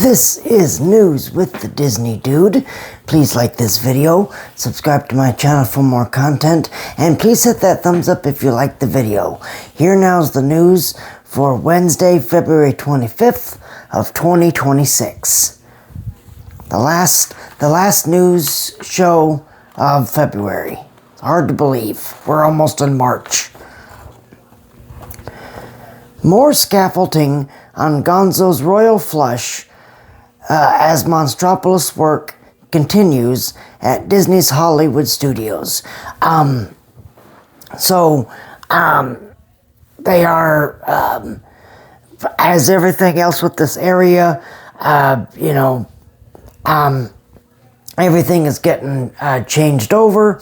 This is News with the Disney Dude. Please like this video, subscribe to my channel for more content, and please hit that thumbs up if you like the video. Here now's the news for Wednesday, February 25th of 2026. The last news show of February. It's hard to believe. We're almost in March. More scaffolding on Gonzo's Royal Flush as Monstropolis work continues at Disney's Hollywood Studios. They are, as everything else with this area, everything is getting changed over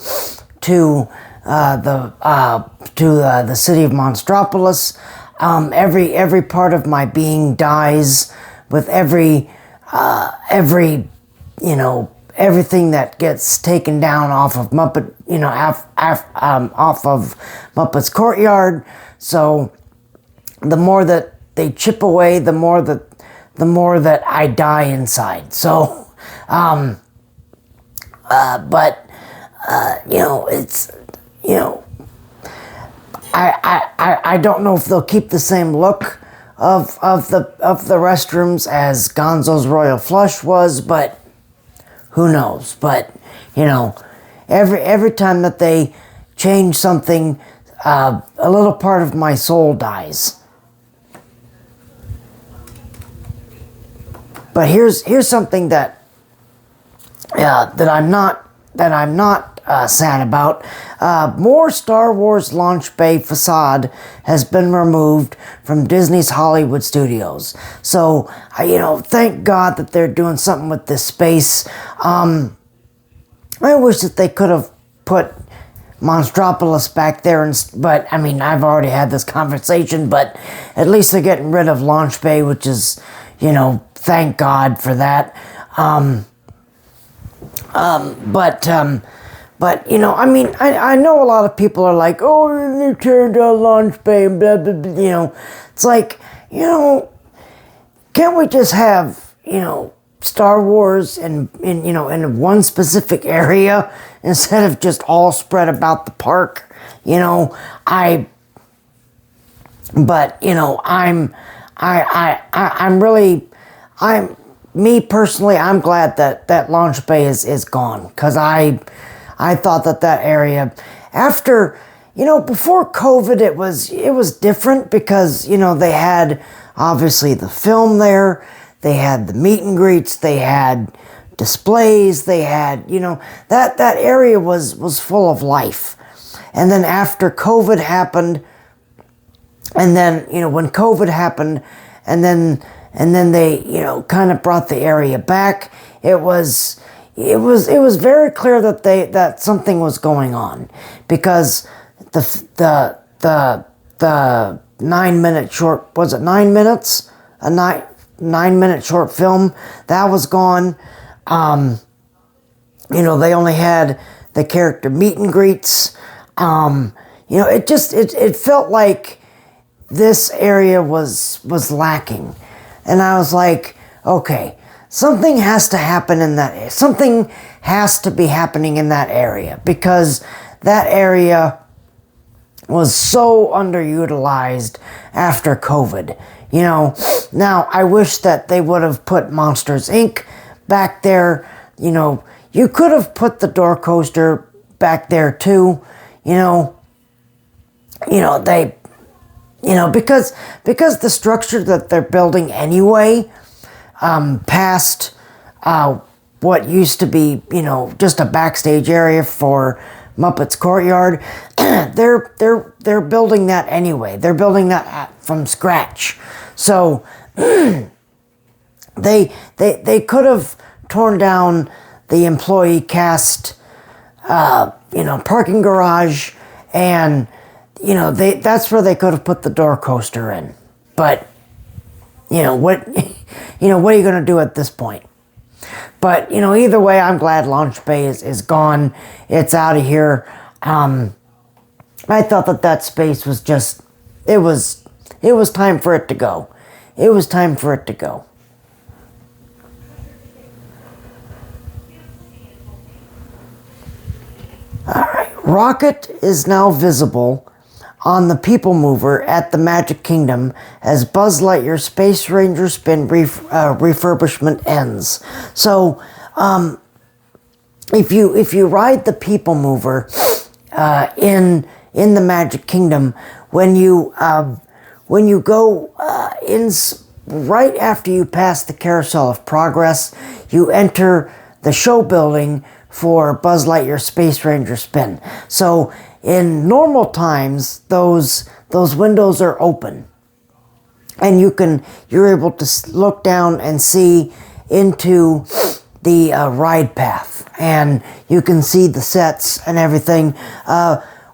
to the city of Monstropolis. Every part of my being dies with everything that gets taken down off of Muppet, off of Muppet's Courtyard. So the more that they chip away, the more that I die inside. So, I don't know if they'll keep the same look of the restrooms as Gonzo's Royal Flush was, but who knows? But every time that they change something, a little part of my soul dies. But here's something that I'm not sad about. More Star Wars launch bay facade has been removed from Disney's Hollywood Studios. So, thank God that they're doing something with this space. I wish that they could have put Monstropolis back there, but I mean, I've already had this conversation, but at least they're getting rid of launch bay, which is, thank God for that. But, I know a lot of people are like, oh, you turned down launch bay, and blah, blah, blah, It's like, can't we just have, Star Wars in one specific area instead of just all spread about the park? Me personally, I'm glad that launch bay is gone, because I thought that area, after, before COVID, it was different because, they had obviously the film there, they had the meet and greets, they had displays, they had, that area was full of life. And then after COVID happened, and then, when COVID happened, and then they, kind of brought the area back, it was very clear that something was going on, because the 9-minute short, was it 9 minutes? A 9-minute short film, that was gone. They only had the character meet and greets. It felt like this area was lacking. And I was like, okay, something has to happen in that. Something has to be happening in that area, because that area was so underutilized after COVID. Now I wish that they would have put Monsters Inc. back there. You could have put the door coaster back there too. Because the structure that they're building anyway, past what used to be, just a backstage area for Muppet's Courtyard, they're building that anyway. They're building that from scratch. So they could have torn down the employee cast, parking garage, and that's where they could have put the door coaster in. But what are you going to do at this point? But either way, I'm glad launch bay is gone. It's out of here. I thought that space was just, it was time for it to go. It was time for it to go. Rocket is now visible on the People Mover at the Magic Kingdom as Buzz Lightyear Space Ranger Spin refurbishment ends. So, if you ride the People Mover in the Magic Kingdom, when you go in right after you pass the Carousel of Progress, you enter the show building for Buzz Lightyear Space Ranger Spin. So in normal times, those windows are open, and you're able to look down and see into the ride path, and you can see the sets and everything.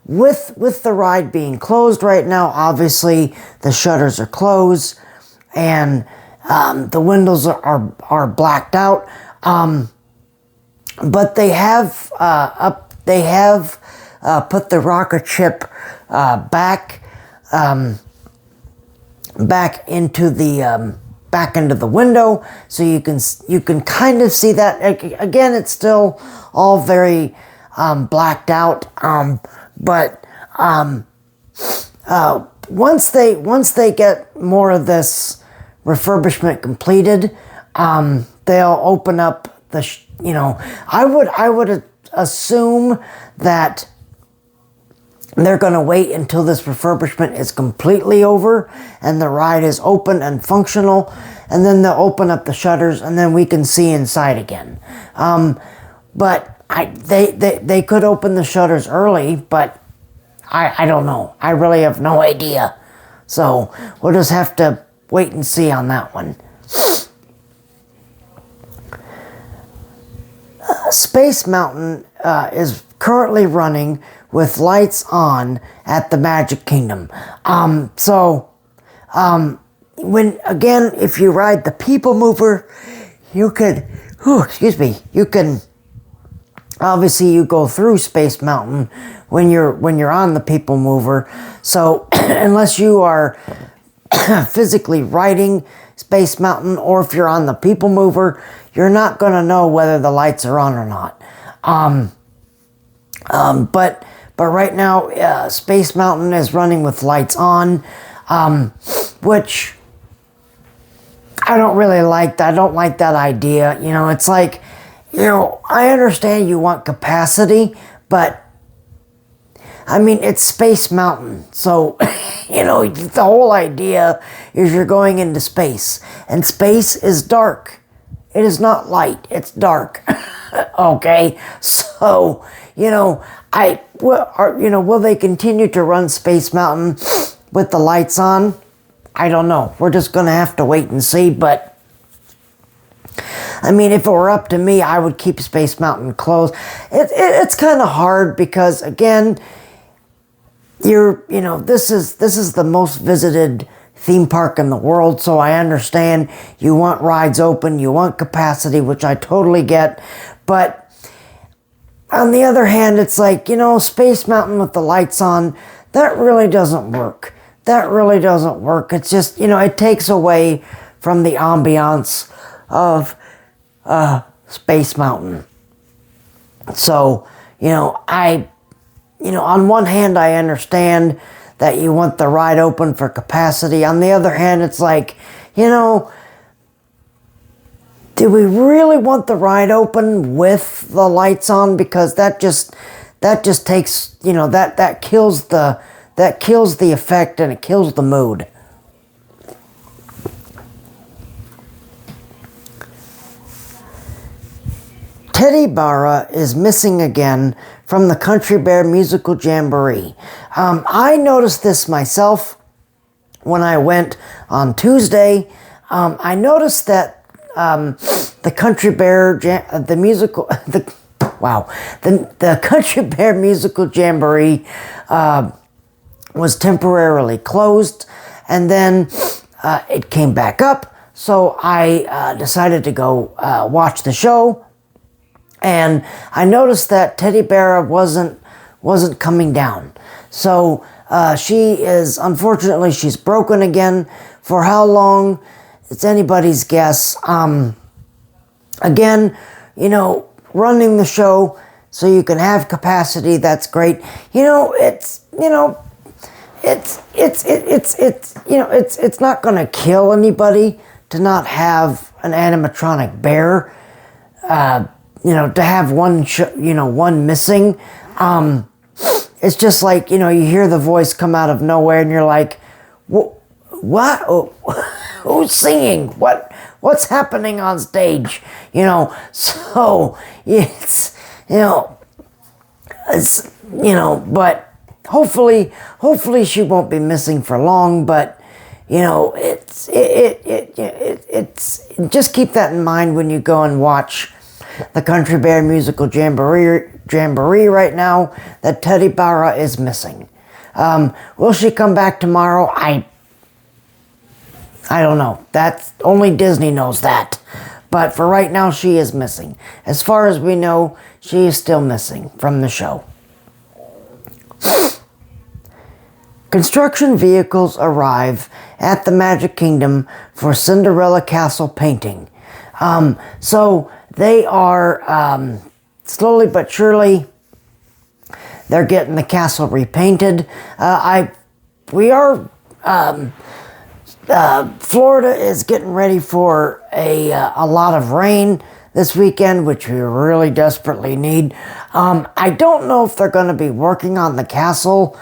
With the ride being closed right now, obviously the shutters are closed, and the windows are blacked out. But they have put the rocket ship back into the window, so you can kind of see that. Again, it's still all very blacked out, but once they get more of this refurbishment completed, they'll open up the I would assume that they're going to wait until this refurbishment is completely over and the ride is open and functional, and then they'll open up the shutters and then we can see inside again. But they could open the shutters early, but I don't know. I really have no idea. So we'll just have to wait and see on that one. Space Mountain is currently running with lights on at the Magic Kingdom. When if you ride the People Mover, you can obviously you go through Space Mountain when you're on the People Mover. So unless you are physically riding Space Mountain, or if you're on the People Mover, you're not going to know whether the lights are on or not. But right now, Space Mountain is running with lights on, which I don't really like. I don't like that idea. It's like, I understand you want capacity, but I mean, it's Space Mountain. So, the whole idea is you're going into space, and space is dark. It is not light, it's dark. Okay? So, will they continue to run Space Mountain with the lights on? I don't know. We're just going to have to wait and see, but I mean, if it were up to me, I would keep Space Mountain closed. It's kind of hard because, again, this is the most visited theme park in the world, so I understand you want rides open, you want capacity, which I totally get, but on the other hand, it's like, Space Mountain with the lights on, that really doesn't work. It's just, it takes away from the ambiance of Space Mountain. So, on one hand, I understand that you want the ride open for capacity. On the other hand, it's like, do we really want the ride open with the lights on? Because that just takes, that kills the effect, and it kills the mood. Teddi Bara is missing again from the Country Bear Musical Jamboree. I noticed this myself when I went on Tuesday. I noticed that the Country Bear the Country Bear Musical Jamboree was temporarily closed, and then it came back up. So I decided to go watch the show. And I noticed that Teddi Bara wasn't coming down. So unfortunately, she's broken again. For how long, it's anybody's guess. Again, running the show so you can have capacity. That's great. It's not going to kill anybody to not have an animatronic bear. To have one missing. It's just like, you hear the voice come out of nowhere and you're like, what? Oh, who's singing? What's happening on stage? So but hopefully she won't be missing for long, but it's just keep that in mind when you go and watch the Country Bear Musical Jamboree right now, that Teddi Bara is missing. Will she come back tomorrow? I don't know. That's only Disney knows that. But for right now, she is missing. As far as we know, she is still missing from the show. Construction vehicles arrive at the Magic Kingdom for Cinderella Castle painting. So they are slowly but surely, they're getting the castle repainted. Florida is getting ready for a lot of rain this weekend, which we really desperately need. I don't know if they're going to be working on the castle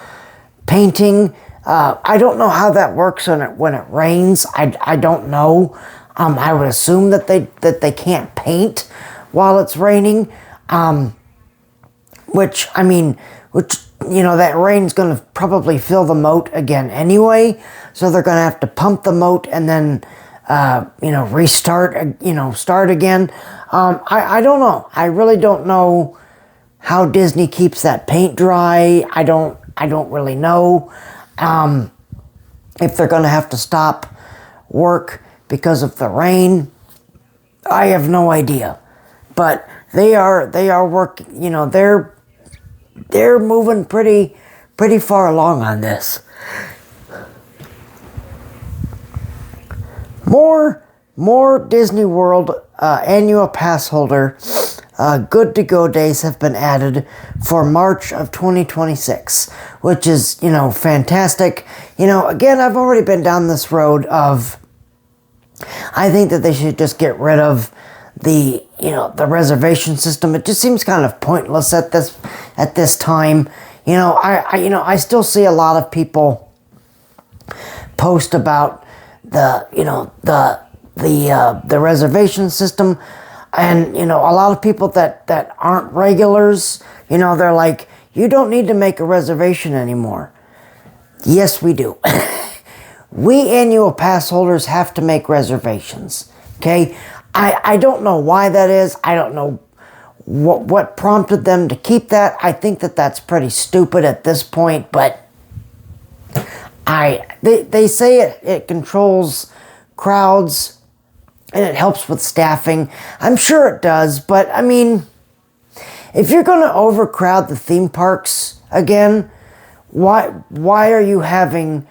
painting. I don't know how that works when it rains. I don't know. I would assume that they can't paint while it's raining. Which that rain's going to probably fill the moat again anyway. So they're going to have to pump the moat and then, restart, start again. I don't know. I really don't know how Disney keeps that paint dry. I don't really know. If they're going to have to stop work because of the rain, I have no idea. But they are working, they're moving pretty far along on this. More Disney World annual pass holder good to go days have been added for March of 2026, which is, fantastic. Again, I've already been down this road of, I think that they should just get rid of the reservation system. It just seems kind of pointless at this time. I still see a lot of people post about the reservation system, and a lot of people that aren't regulars, they're like, you don't need to make a reservation anymore. Yes, we do. We annual pass holders have to make reservations. Okay, I don't know why that is. I don't know what prompted them to keep that. I think that that's pretty stupid at this point, but they say it controls crowds and it helps with staffing. I'm sure it does, but I mean, if you're going to overcrowd the theme parks again, why are you having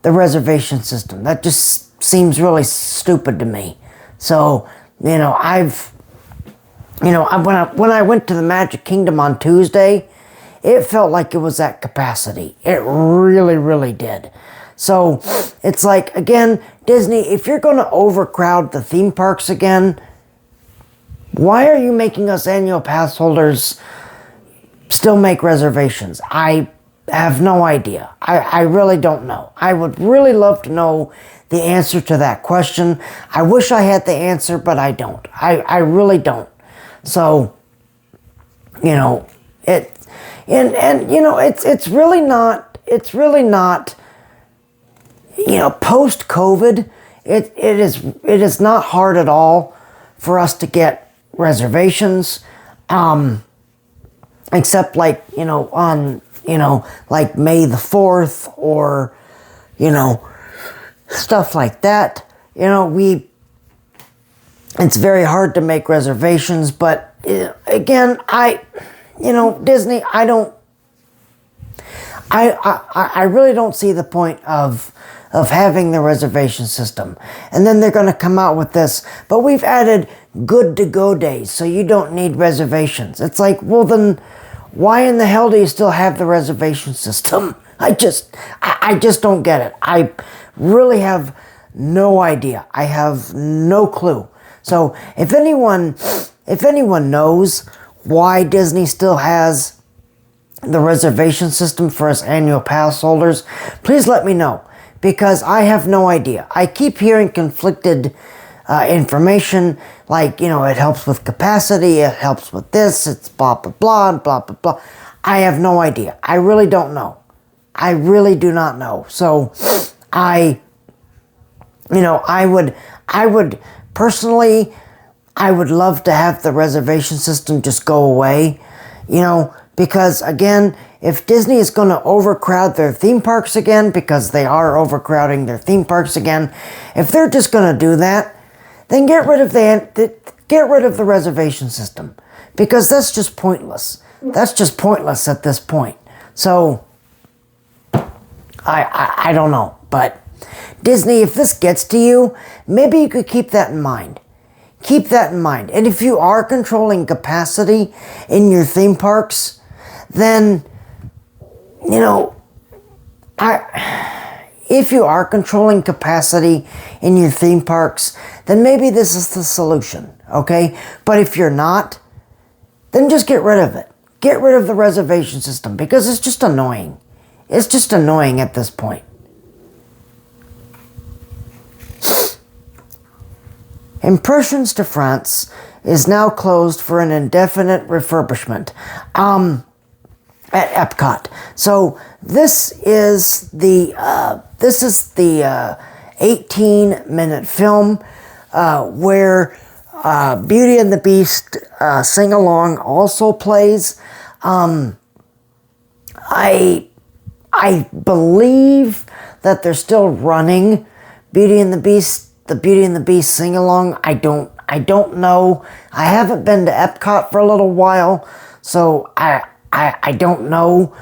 the reservation system? That just seems really stupid to me. So, when I went to the Magic Kingdom on Tuesday, it felt like it was at capacity. It really, really did. So, it's like, again, Disney, if you're going to overcrowd the theme parks again, why are you making us annual pass holders still make reservations? I have no idea. I really don't know. I would really love to know the answer to that question. I wish I had the answer, but I don't. I really don't. So, it's really not, post-COVID, it is not hard at all for us to get reservations, except like, on, like May the 4th or, stuff like that. It's very hard to make reservations, but again, Disney, I really don't see the point of of having the reservation system. And then they're going to come out with this, but we've added good to go days, so you don't need reservations. It's like, well then, why in the hell do you still have the reservation system? I just don't get it. I really have no idea. I have no clue. So if anyone knows why Disney still has the reservation system for us annual pass holders, please let me know, because I have no idea. I keep hearing conflicted information, like, you know, it helps with capacity, it helps with this, it's blah, blah, blah, blah, blah, blah. I have no idea. I really don't know. I really do not know. So I would personally, I would love to have the reservation system just go away, you know, because again, if Disney is going to overcrowd their theme parks again, because they are overcrowding their theme parks again, if they're just going to do that, then get rid of the reservation system, because that's just pointless. That's just pointless at this point. So I don't know, but Disney, if this gets to you, maybe you could keep that in mind. Keep that in mind. And if you are controlling capacity in your theme parks, then, you know, if you are controlling capacity in your theme parks, then maybe this is the solution, okay? But if you're not, then just get rid of it. Get rid of the reservation system, because it's just annoying. It's just annoying at this point. Impressions de France is now closed for an indefinite refurbishment at Epcot. So this is the 18-minute film where Beauty and the Beast sing along also plays. I believe that they're still running Beauty and the Beast. The Beauty and the Beast sing along. I don't know. I haven't been to Epcot for a little while, so I don't know.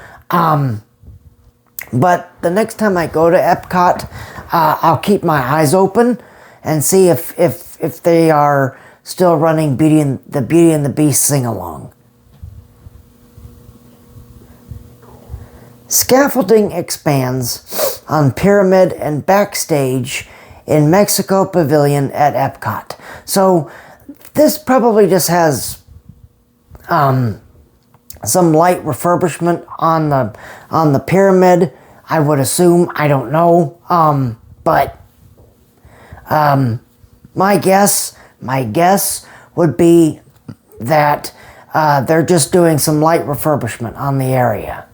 But the next time I go to Epcot, I'll keep my eyes open and see if they are still running Beauty and the Beast sing along. Scaffolding expands on Pyramid and Backstage in Mexico Pavilion at Epcot. So this probably just has some light refurbishment on the pyramid, I would assume. I don't know. But my guess would be that they're just doing some light refurbishment on the area.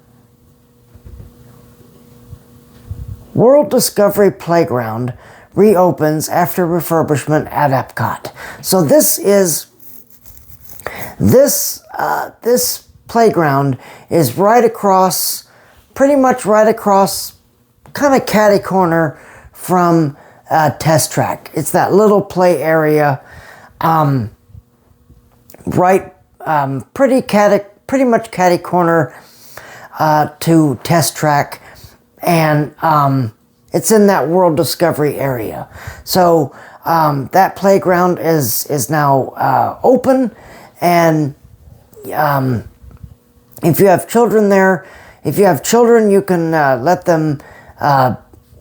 World Discovery Playground reopens after refurbishment at Epcot. So this playground is right across, pretty much right across, kind of catty corner from Test Track. It's that little play area, pretty much catty corner to Test Track, and it's in that World Discovery area. So that playground is now open, and if you have children there, you can let them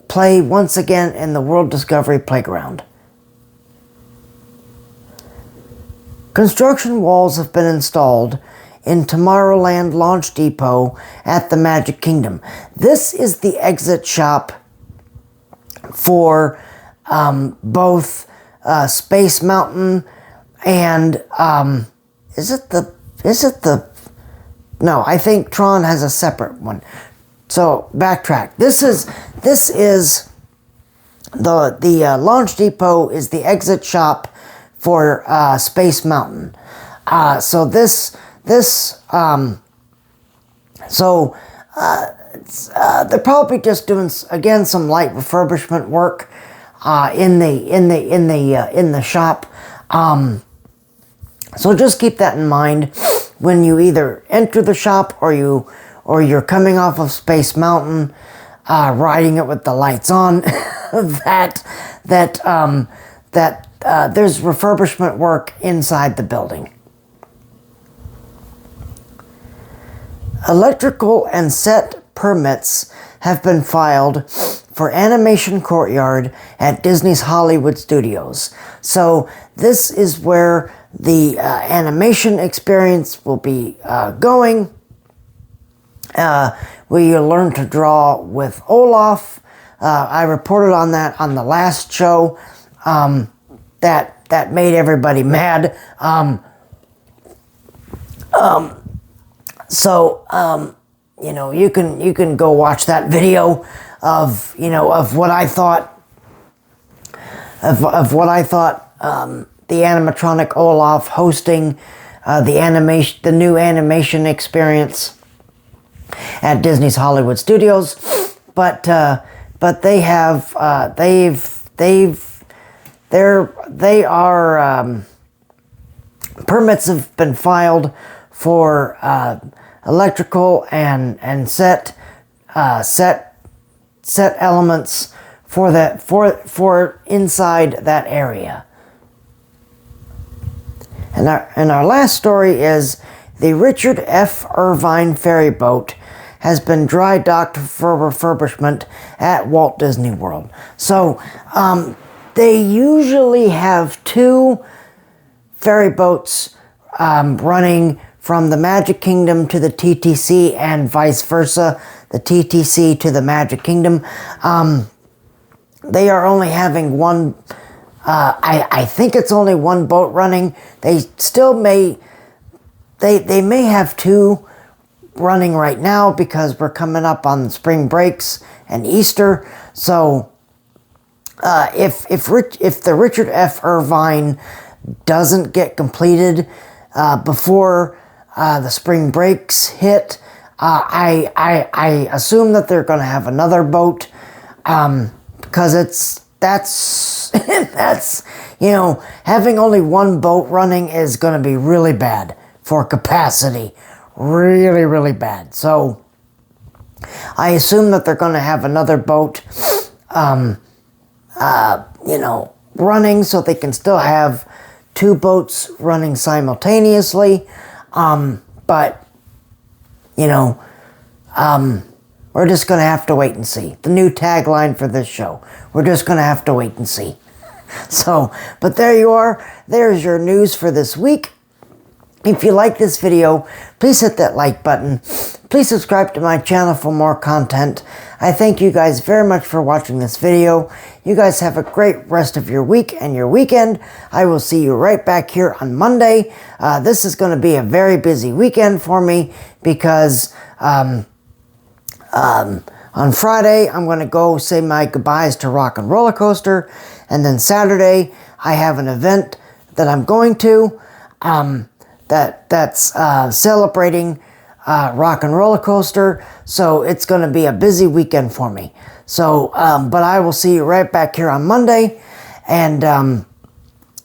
play once again in the World Discovery Playground. Construction walls have been installed in Tomorrowland Launch Depot at the Magic Kingdom. This is the exit shop for both Space Mountain and no, I think Tron has a separate one. So backtrack. This is the Launch Depot is the exit shop for Space Mountain. So they're probably just doing again some light refurbishment work in the shop. So just keep that in mind when you either enter the shop or you're coming off of Space Mountain. riding it with the lights on, that there's refurbishment work inside the building. Electrical and set permits have been filed for Animation Courtyard at Disney's Hollywood Studios. So this is where the animation experience will be going. We learn to draw with Olaf. I reported on that on the last show. That made everybody mad. You know, you can go watch that video of, you know, of what I thought the animatronic Olaf hosting the new animation experience at Disney's Hollywood Studios. But they have permits have been filed for electrical and set elements for inside that area. And our last story is the Richard F. Irvine ferry boat has been dry docked for refurbishment at Walt Disney World. So they usually have 2 ferry boats running from the Magic Kingdom to the TTC and vice versa, the TTC to the Magic Kingdom. They are only having one, I think it's only one boat running. They still may, they may have 2 running right now because we're coming up on spring breaks and Easter. So if the Richard F. Irvine doesn't get completed before the spring breaks hit, I assume that they're going to have another boat, because that's you know, having only one boat running is going to be really bad for capacity, really bad. So I assume that they're going to have another boat, you know, running, so they can still have 2 boats running simultaneously. But, you know, we're just going to have to wait and see. The new tagline for this show. We're just going to have to wait and see. So, but there you are. There's your news for this week. If you like this video, please hit that like button. Please subscribe to my channel for more content. I thank you guys very much for watching this video. You guys have a great rest of your week and your weekend. I will see you right back here on Monday. This is going to be a very busy weekend for me because on Friday I'm going to go say my goodbyes to Rock and Roller Coaster, and then Saturday I have an event that I'm going to that's celebrating Rock and Roller Coaster, so it's going to be a busy weekend for me. So, but I will see you right back here on Monday, and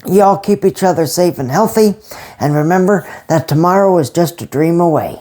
y'all keep each other safe and healthy, and remember that tomorrow is just a dream away.